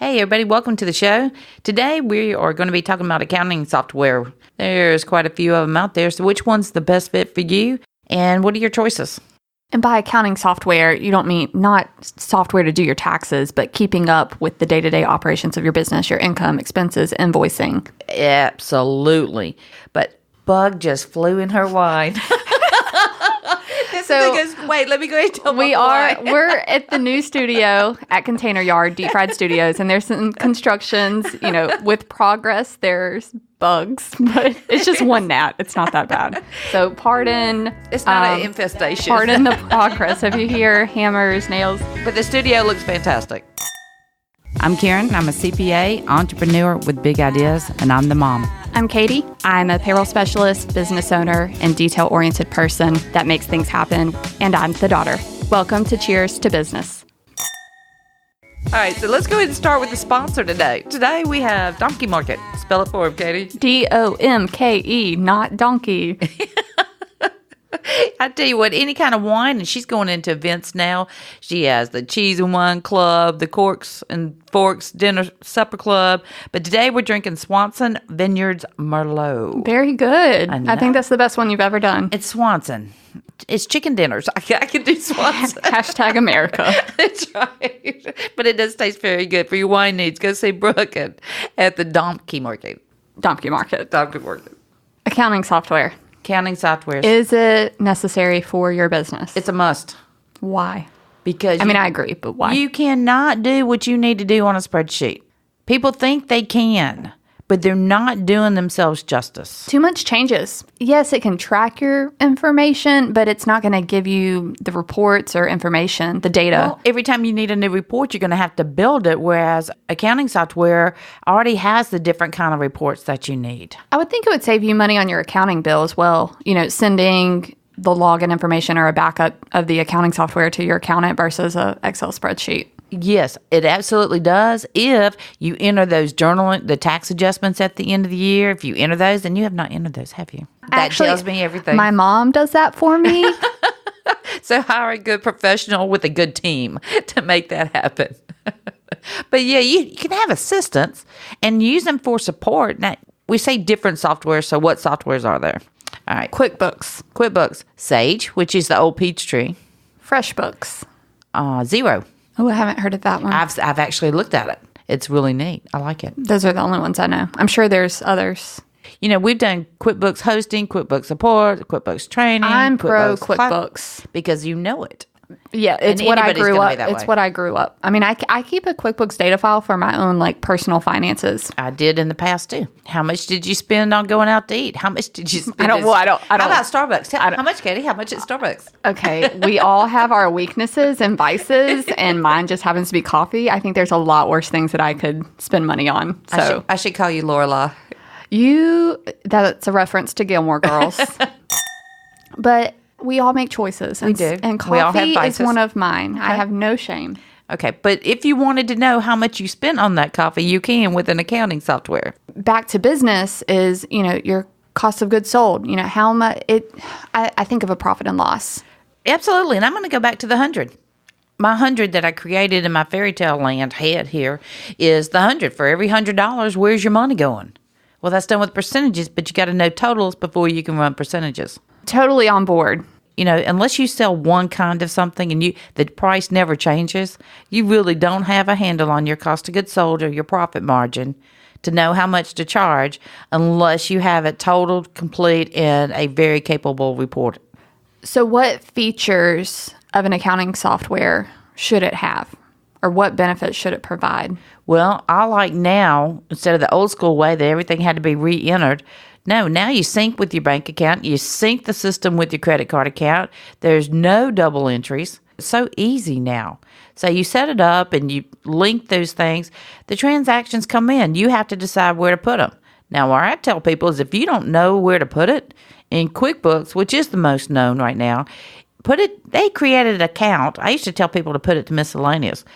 Hey, everybody, welcome to the show. Today, we are going to be talking about accounting software. There's quite a few of them out there. So which one's the best fit for you? And what are your choices? And by accounting software, you don't mean not software to do your taxes, but keeping up with the day-to-day operations of your business, your income, expenses, invoicing. Absolutely. But Bug just flew in her wine. Wait, let me go ahead and tell We're at the new studio at Container Yard, Deep Fried Studios, and there's some constructions, with progress. There's bugs, but it's just one gnat. It's not that bad. So pardon. It's not an infestation. Pardon the progress. If you hear hammers, nails. But the studio looks fantastic. I'm Karen. I'm a CPA, entrepreneur with big ideas, and I'm the mom. I'm Cadie. I'm a payroll specialist, business owner, and detail-oriented person that makes things happen, and I'm the daughter. Welcome to Cheers to Business. All right, so let's go ahead and start with the sponsor today. Today we have Donkey Market. Spell it for him, Cadie. D-O-M-K-E, not donkey. I tell you what, any kind of wine, and she's going into events now. She has the Cheese and Wine Club, the Corks and Forks Dinner Supper Club. But today we're drinking Swanson Vineyards Merlot. Very good. I think that's the best one you've ever done. It's Swanson. It's chicken dinners. I can do Swanson. Hashtag America. That's right. But it does taste very good. For your wine needs, go see Brooke at the Donkey Market. Donkey Market. Donkey Market. Accounting software. Accounting software. Is it necessary for your business? It's a must. Why? Because I agree, but why? You cannot do what you need to do on a spreadsheet. People think they can, but they're not doing themselves justice. Too much changes. Yes, it can track your information, but it's not going to give you the reports or information, the data. Well, every time you need a new report, you're going to have to build it, whereas accounting software already has the different kind of reports that you need. I would think it would save you money on your accounting bill as well. Sending the login information or a backup of the accounting software to your accountant versus an Excel spreadsheet. Yes, it absolutely does. If you enter those the tax adjustments at the end of the year, if you enter those, and you have not entered those, have you? Actually, that tells me everything. My mom does that for me. So hire a good professional with a good team to make that happen. But yeah, you can have assistants and use them for support. Now, we say different software, so what softwares are there? All right. Quickbooks. Sage, which is the old Peachtree. FreshBooks. Xero. Oh, I haven't heard of that one. I've actually looked at it. It's really neat. I like it. Those are the only ones I know. I'm sure there's others. We've done QuickBooks hosting, QuickBooks support, QuickBooks training. I'm pro QuickBooks. Because you know it. Yeah, it's what I grew up. It's what I grew up. I keep a QuickBooks data file for my own personal finances. I did in the past too. How much did you spend on going out to eat? How much did you spend? I don't. How about Starbucks? How much, Cadie? How much at Starbucks? Okay, we all have our weaknesses and vices, and mine just happens to be coffee. I think there's a lot worse things that I could spend money on. So I should call you Lorelai. That's a reference to Gilmore Girls. But we all make choices. We do. And coffee is one of mine. Okay. I have no shame. Okay, but if you wanted to know how much you spent on that coffee, you can with an accounting software. Back to business is, your cost of goods sold. How much I think of a profit and loss. Absolutely. And I'm going to go back to the 100. My 100 that I created in my fairy tale land head here is the 100. For every $100, where's your money going? Well, that's done with percentages, but you got to know totals before you can run percentages. Totally on board. Unless you sell one kind of something and the price never changes, you really don't have a handle on your cost of goods sold or your profit margin to know how much to charge unless you have it totaled, complete, and a very capable report. So what features of an accounting software should it have? Or what benefits should it provide? Well, I like now, instead of the old school way that everything had to be re-entered, no, now you sync with your bank account. You sync the system with your credit card account. There's no double entries. It's so easy now. So you set it up and you link those things. The transactions come in. You have to decide where to put them. Now, what I tell people is if you don't know where to put it, in QuickBooks, which is the most known right now, they created an account. I used to tell people to put it to miscellaneous.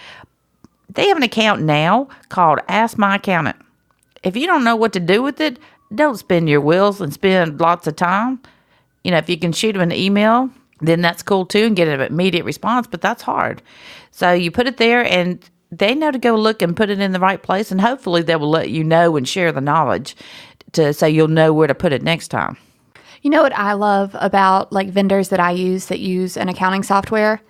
They have an account now called Ask My Accountant. If you don't know what to do with it, don't spin your wheels and spend lots of time. If you can shoot them an email, then that's cool too and get an immediate response, but that's hard. So you put it there and they know to go look and put it in the right place, and hopefully they will let you know and share the knowledge so you'll know where to put it next time. You know what I love about like vendors that I use that use an accounting software?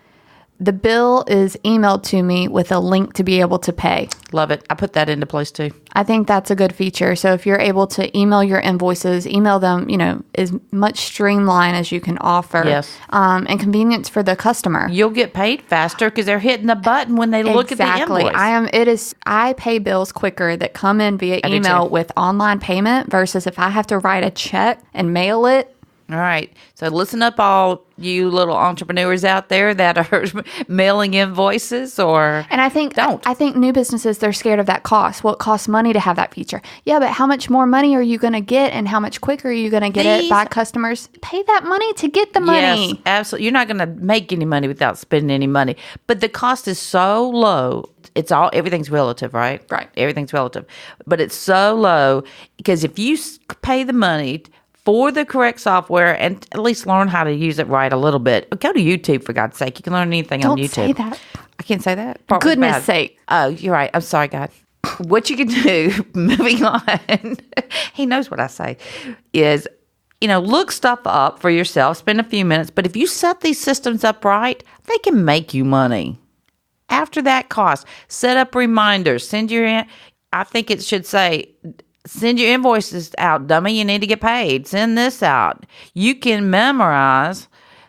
The bill is emailed to me with a link to be able to pay. Love it. I put that into place too. I think that's a good feature. So if you're able to email your invoices, email them, as much streamline as you can offer. Yes. And convenience for the customer. You'll get paid faster because they're hitting the button when they look at the invoice. I pay bills quicker that come in via email with online payment versus if I have to write a check and mail it. All right. So listen up, all you little entrepreneurs out there that are mailing invoices And I think new businesses, they're scared of that cost. Well, it costs money to have that feature. Yeah, but how much more money are you going to get and how much quicker are you going to get it by customers? Pay that money to get the money. Yes, absolutely. You're not going to make any money without spending any money. But the cost is so low. Everything's relative, right? Right. Everything's relative. But it's so low because if you pay the money for the correct software and at least learn how to use it right a little bit. Go to YouTube, for God's sake. You can learn anything on YouTube. Don't say that. I can't say that? Goodness sake. Oh, you're right. I'm sorry, God. What you can do, moving on, he knows what I say, is, look stuff up for yourself, spend a few minutes, but if you set these systems up right, they can make you money. After that cost, set up reminders, I think it should say, send your invoices out, dummy. You need to get paid. Send this out. You can memorize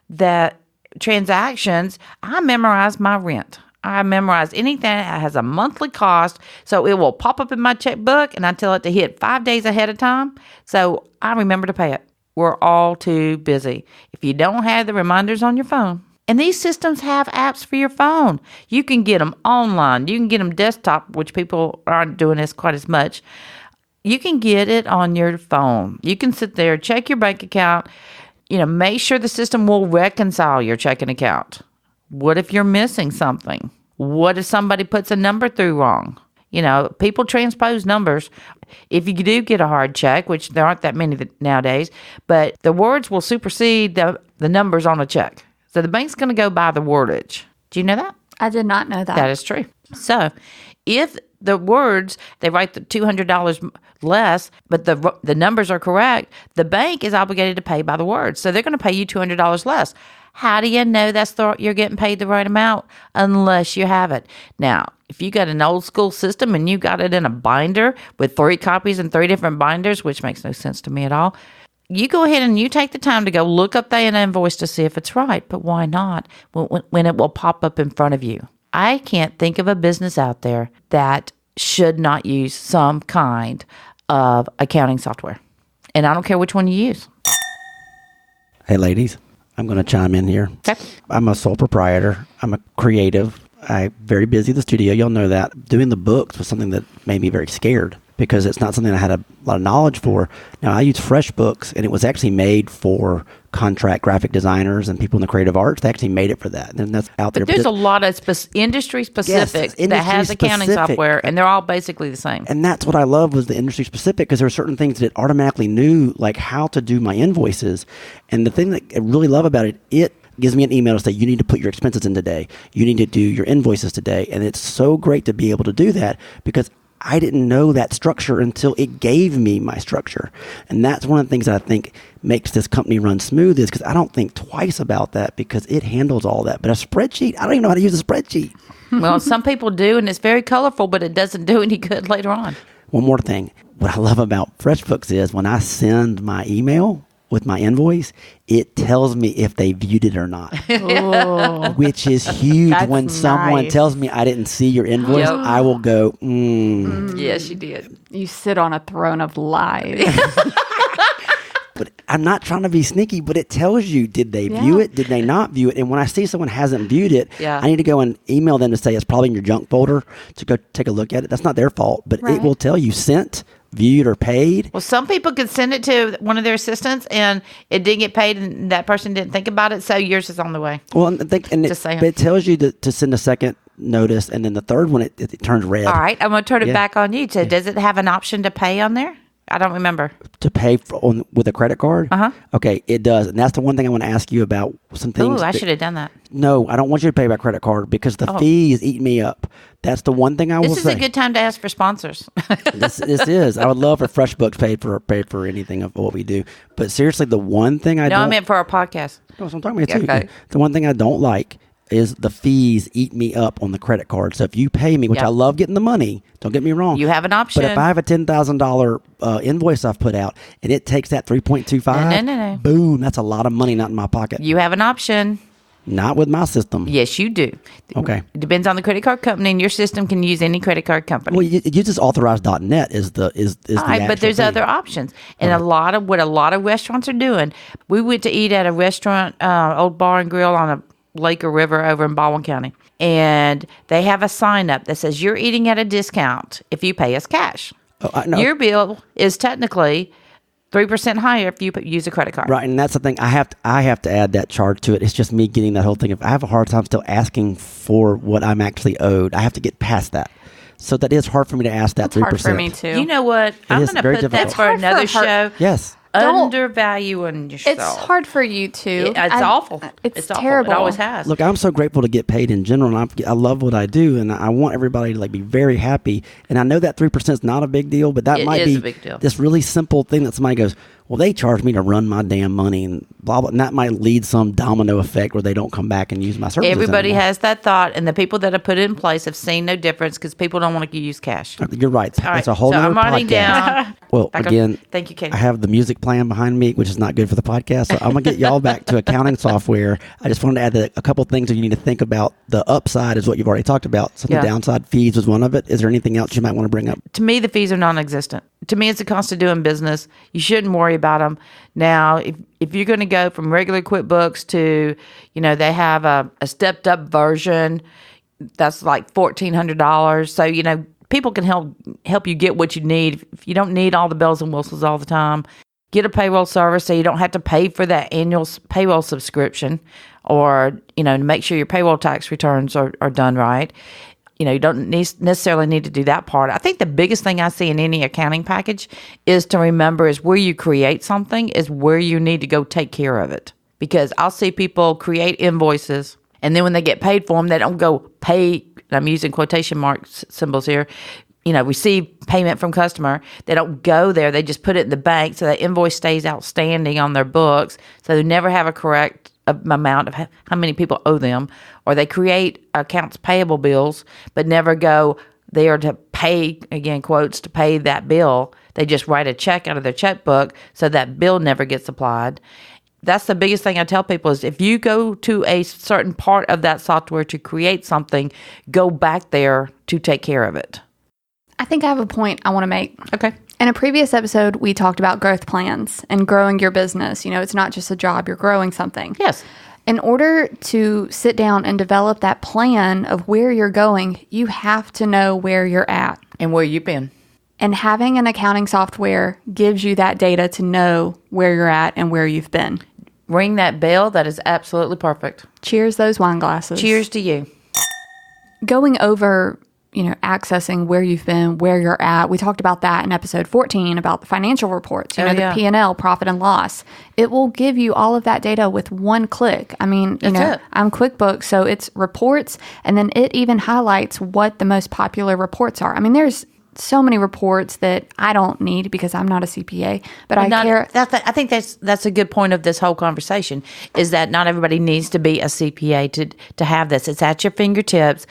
that transactions. I memorize my rent. I memorize anything that has a monthly cost. So it will pop up in my checkbook and I tell it to hit 5 days ahead of time. So I remember to pay it. We're all too busy. If you don't have the reminders on your phone, and these systems have apps for your phone. You can get them online. You can get them desktop, which people aren't doing this quite as much. You can get it on your phone. You can sit there, check your bank account, make sure the system will reconcile your checking account. What if you're missing something? What if somebody puts a number through wrong? People transpose numbers. If you do get a hard check, which there aren't that many nowadays, but the words will supersede the numbers on a check. So the bank's going to go by the wordage. Do you know that? I did not know that. That is true. So if the words, they write the $200 less, but the numbers are correct, the bank is obligated to pay by the words. So they're going to pay you $200 less. How do you know you're getting paid the right amount? Unless you have it. Now, if you got an old school system and you got it in a binder with 3 copies and 3 different binders, which makes no sense to me at all, you go ahead and you take the time to go look up that invoice to see if it's right. But why not when it will pop up in front of you? I can't think of a business out there that should not use some kind of accounting software. And I don't care which one you use. Hey, ladies, I'm going to chime in here. Okay. I'm a sole proprietor. I'm a creative. I'm very busy at the studio. Y'all know that. Doing the books was something that made me very scared because it's not something I had a lot of knowledge for. Now, I use FreshBooks, and it was actually made for contract graphic designers and people in the creative arts. They actually made it for that. And that's out there. But there's a lot of industry specific that has accounting software, and they're all basically the same. And that's what I love was the industry specific, because there are certain things that it automatically knew, like how to do my invoices. And the thing that I really love about it, it gives me an email to say, you need to put your expenses in today. You need to do your invoices today. And it's so great to be able to do that because I didn't know that structure until it gave me my structure. And that's one of the things that I think makes this company run smooth is because I don't think twice about that because it handles all that. But a spreadsheet, I don't even know how to use a spreadsheet. Well, some people do, and it's very colorful, but it doesn't do any good later on. One more thing. What I love about FreshBooks is when I send my email with my invoice, it tells me if they viewed it or not, which is huge. That's when someone nice. tells me I didn't see your invoice, Yep. I will go, Yes, you did. You sit on a throne of lies. But I'm not trying to be sneaky, but it tells you, did they view it? Did they not view it? And when I see someone hasn't viewed it, I need to go and email them to say it's probably in your junk folder to go take a look at it. That's not their fault, but it will tell you sent, viewed, or paid. Well, some people could send it to one of their assistants and it didn't get paid and that person didn't think about it, so yours is on the way. Well, but it tells you to send a second notice, and then the third one, it turns red. All right, I'm going to turn it back on you. So does it have an option to pay on there? I don't remember. To pay with a credit card? Uh-huh. Okay, it does. And that's the one thing I want to ask you about. Some things. Oh, I should have done that. No, I don't want you to pay by credit card because the fees eat me up. That's the one thing I will say. This is a good time to ask for sponsors. This is. I would love for FreshBooks paid for anything of what we do. But seriously, the one thing I I meant for our podcast. No, so I'm talking about too. Okay. The one thing I don't like is the fees eat me up on the credit card. So if you pay me, which I love getting the money, don't get me wrong. You have an option. But if I have a $10,000 invoice I've put out and it takes that 3.25, No. boom, that's a lot of money not in my pocket. You have an option. Not with my system. Yes, you do. Okay. It depends on the credit card company, and your system can use any credit card company. Well, it uses authorized.net is the All right, but there's other options. And a lot of restaurants are doing. We went to eat at a restaurant, Old Bar and Grill on a lake or river over in Baldwin County. And they have a sign up that says you're eating at a discount if you pay us cash. No. Your bill is technically 3% higher if you use a credit card. Right, and that's the thing. I have to add that charge to it. It's just me getting that whole thing. I have a hard time still asking for what I'm actually owed. I have to get past that. So that is hard for me to ask that 3%. Hard for me too. You know what? I'm is going to very put that difficult. for another show. Yes. Undervaluing yourself. It's hard for you too. It's awful. It's awful. terrible. It always has. Look, I'm so grateful to get paid in general, and I love what I do, and I want everybody to be very happy. And I know that 3% is not a big deal, but that It might is be a big deal. this really simple thing that somebody goes, well, they charge me to run my damn money, and blah blah. And that might lead some domino effect where they don't come back and use my services. Everybody anymore. has that thought, and the people that have put it in place have seen no difference because people don't want to use cash. You're right. All right, It's a whole so nother I'm writing podcast. down. Well, Back up. again, Thank you, Cadie. I have the music playing behind me, which is not good for the podcast. So I'm going to get y'all back to accounting software. I just wanted to add a couple things that you need to think about. The upside is what you've already talked about. So the downside, fees was one of it. Is there anything else you might want to bring up? To me, the fees are non-existent. To me, it's a cost of doing business. You shouldn't worry about them. Now, if you're going to go from regular QuickBooks to, they have a stepped up version that's like $1,400. So, people can help you get what you need. If you don't need all the bells and whistles all the time, get a payroll service so you don't have to pay for that annual payroll subscription, or, to make sure your payroll tax returns are done right. You don't necessarily need to do that part. I think the biggest thing I see in any accounting package is to remember is where you create something is where you need to go take care of it. Because I'll see people create invoices, and then when they get paid for them, they don't go pay, and I'm using quotation mark symbols here, receive payment from customer. They don't go there. They just put it in the bank, so that invoice stays outstanding on their books, so they never have a correct amount of how many people owe them, or they create accounts payable bills but never go there to pay, again quotes, to pay that bill. They just write a check out of their checkbook, so that bill never gets applied. That's the biggest thing I tell people is if you go to a certain part of that software to create something, go back there to take care of it. I think I have a point I want to make. Okay. In a previous episode, we talked about growth plans and growing your business. It's not just a job, you're growing something. Yes. In order to sit down and develop that plan of where you're going, you have to know where you're at. And where you've been. And having an accounting software gives you that data to know where you're at and where you've been. Ring that bell. That is absolutely perfect. Cheers those wine glasses. Cheers to you. Going over, accessing where you've been, where you're at. We talked about that in episode 14 about the financial reports, the P&L, profit and loss. It will give you all of that data with one click. I mean, I'm QuickBooks, so it's reports, and then it even highlights what the most popular reports are. I mean, there's so many reports that I don't need because I'm not a CPA, but I care. I think that's a good point of this whole conversation is that not everybody needs to be a CPA to have this. It's at your fingertips.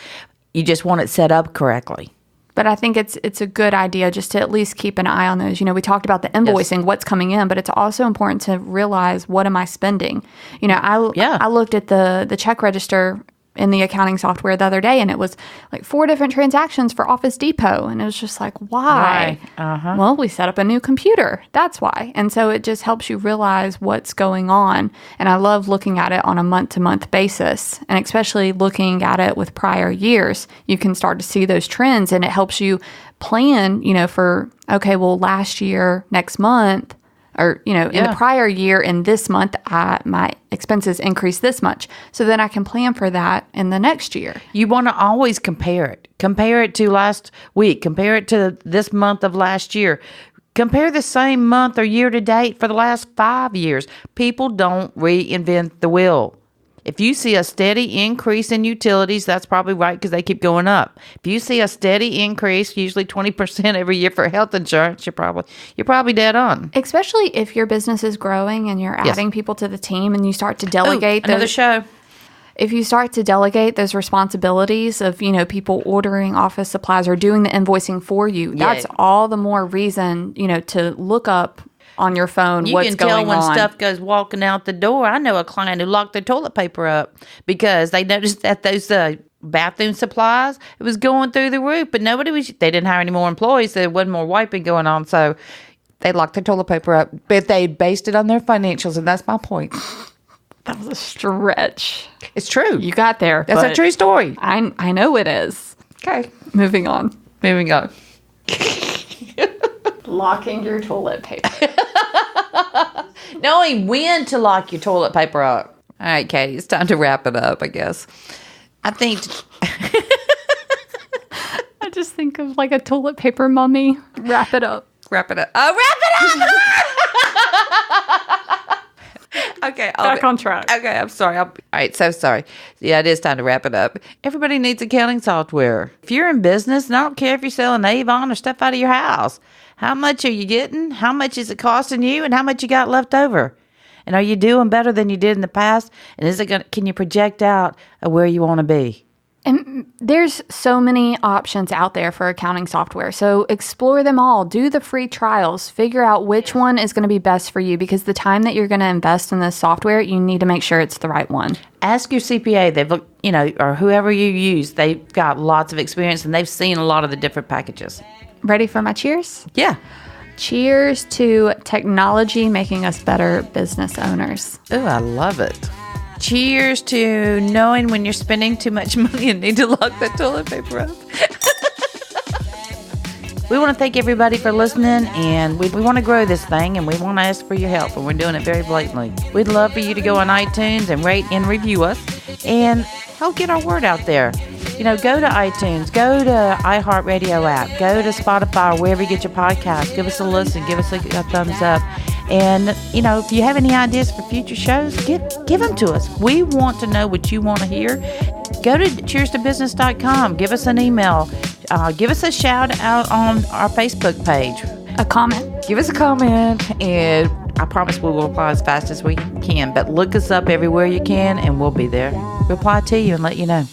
You just want it set up correctly. But I think it's a good idea just to at least keep an eye on those. We talked about the invoicing, what's coming in, but it's also important to realize, what am I spending? I looked at the check register in the accounting software the other day, and it was like 4 different transactions for Office Depot. And it was just like, why? Uh-huh. Well, we set up a new computer. That's why. And so it just helps you realize what's going on. And I love looking at it on a month-to-month basis. And especially looking at it with prior years, you can start to see those trends, and it helps you plan, for, okay, well, last year, next month, or, in the prior year, in this month, my expenses increased this much. So then I can plan for that in the next year. You want to always compare it. Compare it to last week. Compare it to this month of last year. Compare the same month or year to date for the last 5 years. People don't reinvent the wheel. If you see a steady increase in utilities, that's probably right because they keep going up. If you see a steady increase, usually 20% every year for health insurance, you're probably dead on. Especially if your business is growing and you're adding people to the team and you start to delegate another show. If you start to delegate those responsibilities of, people ordering office supplies or doing the invoicing for you, that's all the more reason, to look up on your phone what's going on. You can tell when stuff goes walking out the door. I know a client who locked their toilet paper up because they noticed that those bathroom supplies, it was going through the roof, but they didn't hire any more employees, so there wasn't more wiping going on, so they locked their toilet paper up, but they based it on their financials, and that's my point. That was a stretch. It's true. You got there. That's a true story. I know it is. Okay. Moving on. Locking your toilet paper. Knowing when to lock your toilet paper up. All right, Cadie, it's time to wrap it up, I guess. I think... I just think of like a toilet paper mummy. Wrap it up. Oh, wrap it up! Okay. Back on track. Okay, I'm sorry. All right, so sorry. Yeah, it is time to wrap it up. Everybody needs accounting software. If you're in business, and I don't care if you're selling Avon or stuff out of your house, how much are you getting? How much is it costing you? And how much you got left over? And are you doing better than you did in the past? And can you project out where you want to be? And there's so many options out there for accounting software. So explore them all. Do the free trials. Figure out which one is going to be best for you, because the time that you're going to invest in this software, you need to make sure it's the right one. Ask your CPA. They've looked, or whoever you use, they've got lots of experience and they've seen a lot of the different packages. Ready for my cheers? Yeah. Cheers to technology making us better business owners. Oh, I love it. Cheers to knowing when you're spending too much money and need to lock that toilet paper up. We want to thank everybody for listening, and we want to grow this thing, and we want to ask for your help, and we're doing it very blatantly. We'd love for you to go on iTunes and rate and review us and help get our word out there. Go to iTunes, go to iHeartRadio app, go to Spotify, or wherever you get your podcast. Give us a listen, give us a thumbs up. And, if you have any ideas for future shows, give them to us. We want to know what you want to hear. Go to cheerstobusiness.com. Give us an email. Give us a shout out on our Facebook page. A comment. Give us a comment, and I promise we will reply as fast as we can. But look us up everywhere you can, and we'll be there. Reply to you and let you know.